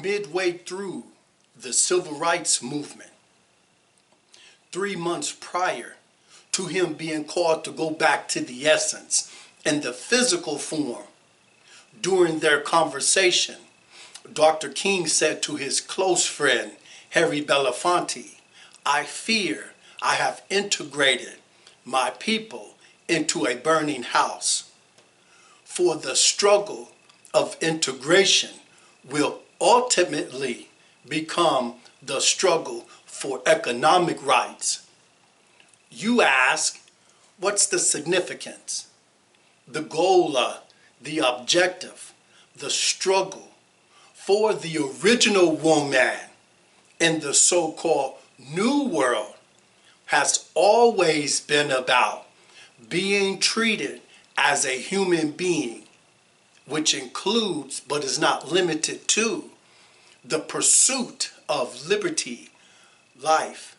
midway through the civil rights movement, 3 months prior to him being called to go back to the essence and the physical form. During their conversation, Dr. King said to his close friend, Harry Belafonte, "I fear I have integrated my people into a burning house." For the struggle of integration will ultimately become the struggle for economic rights. You ask, what's the significance? The goal, the objective, the struggle for the original woman in the so-called New World has always been about being treated as a human being, which includes but is not limited to the pursuit of liberty, life,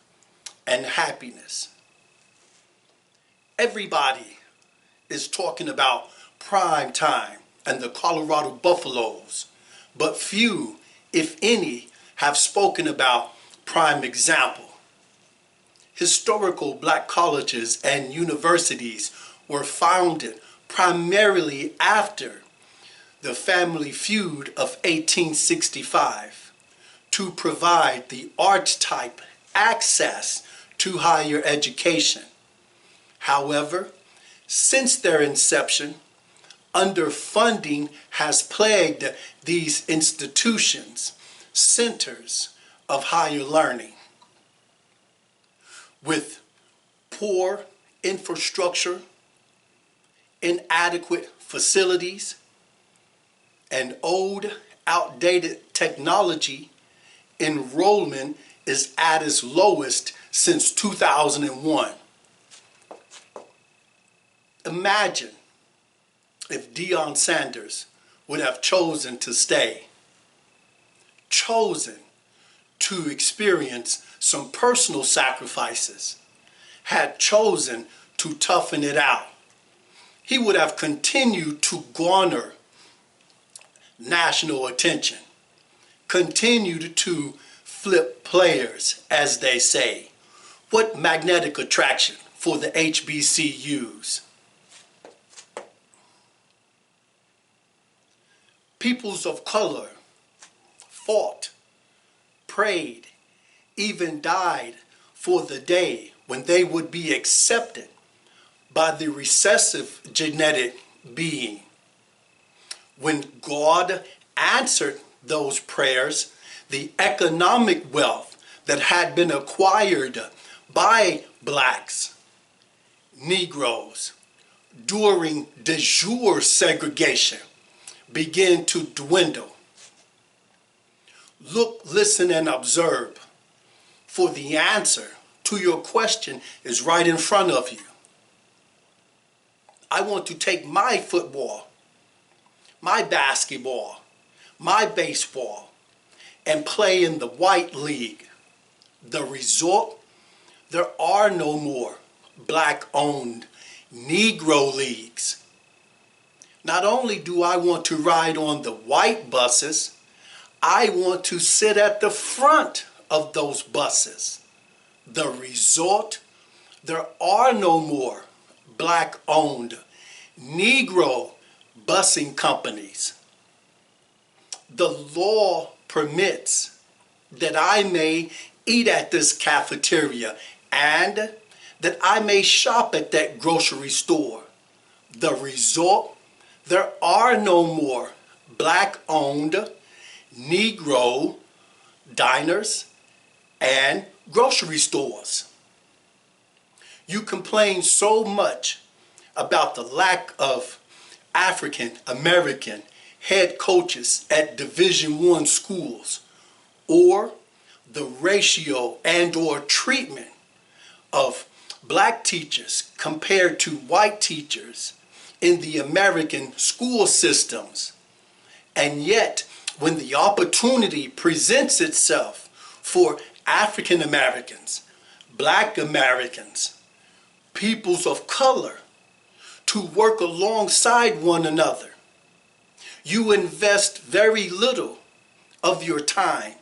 and happiness. Everybody is talking about prime time and the Colorado Buffaloes, but few, if any, have spoken about prime example. Historical black colleges and universities were founded primarily after the family feud of 1865 to provide the archetype access to higher education. However, since their inception, underfunding has plagued these institutions, centers of higher learning. With poor infrastructure, inadequate facilities, and old, outdated technology, enrollment is at its lowest since 2001. Imagine if Deion Sanders would have chosen to stay, chosen to experience some personal sacrifices, had chosen to toughen it out. He would have continued to garner national attention, continued to flip players, as they say. What magnetic attraction for the HBCUs. Peoples of color fought, prayed, even died for the day when they would be accepted by the recessive genetic being. When God answered those prayers, the economic wealth that had been acquired by blacks, Negroes, during de jure segregation began to dwindle. Look, listen, and observe, for the answer to your question is right in front of you. I want to take my football, my basketball, my baseball, and play in the white league. The result, there are no more black-owned Negro leagues. Not only do I want to ride on the white buses, I want to sit at the front of those buses. The result, there are no more black-owned Negro busing companies. The law permits that I may eat at this cafeteria and that I may shop at that grocery store. The result, there are no more black-owned Negro diners and grocery stores. You complain so much about the lack of African American head coaches at Division I schools, or the ratio and or treatment of black teachers compared to white teachers in the American school systems. And yet, when the opportunity presents itself for African Americans, black Americans, peoples of color to work alongside one another, you invest very little of your time,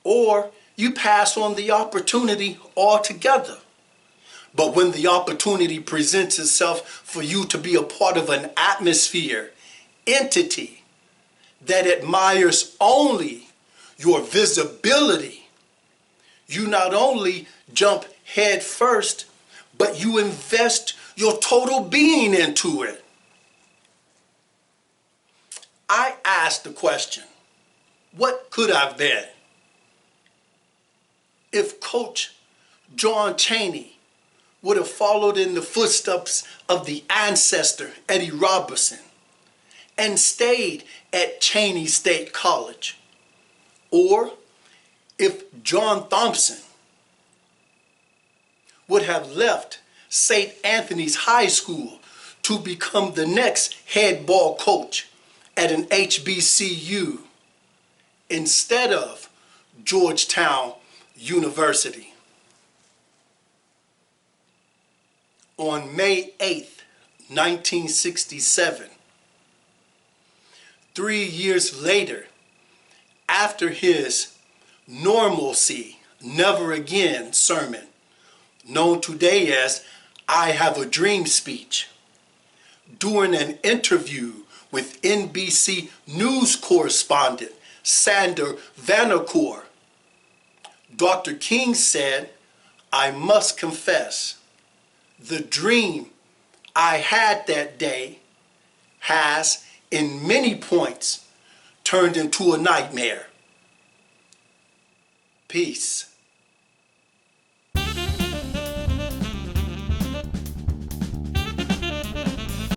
or you pass on the opportunity altogether. But when the opportunity presents itself for you to be a part of an atmosphere, entity that admires only your visibility, you not only jump head first, but you invest your total being into it. I asked the question, what could I have been if Coach John Chaney would have followed in the footsteps of the ancestor Eddie Robertson and stayed at Chaney State College? Or if John Thompson would have left St. Anthony's High School to become the next head ball coach at an HBCU instead of Georgetown University. On May 8th, 1967, 3 years later, after his normalcy, never again sermon, known today as I Have a Dream speech, during an interview with NBC News correspondent Sander Vanacore, Dr. King said, I must confess, the dream I had that day has, in many points, turned into a nightmare. Peace.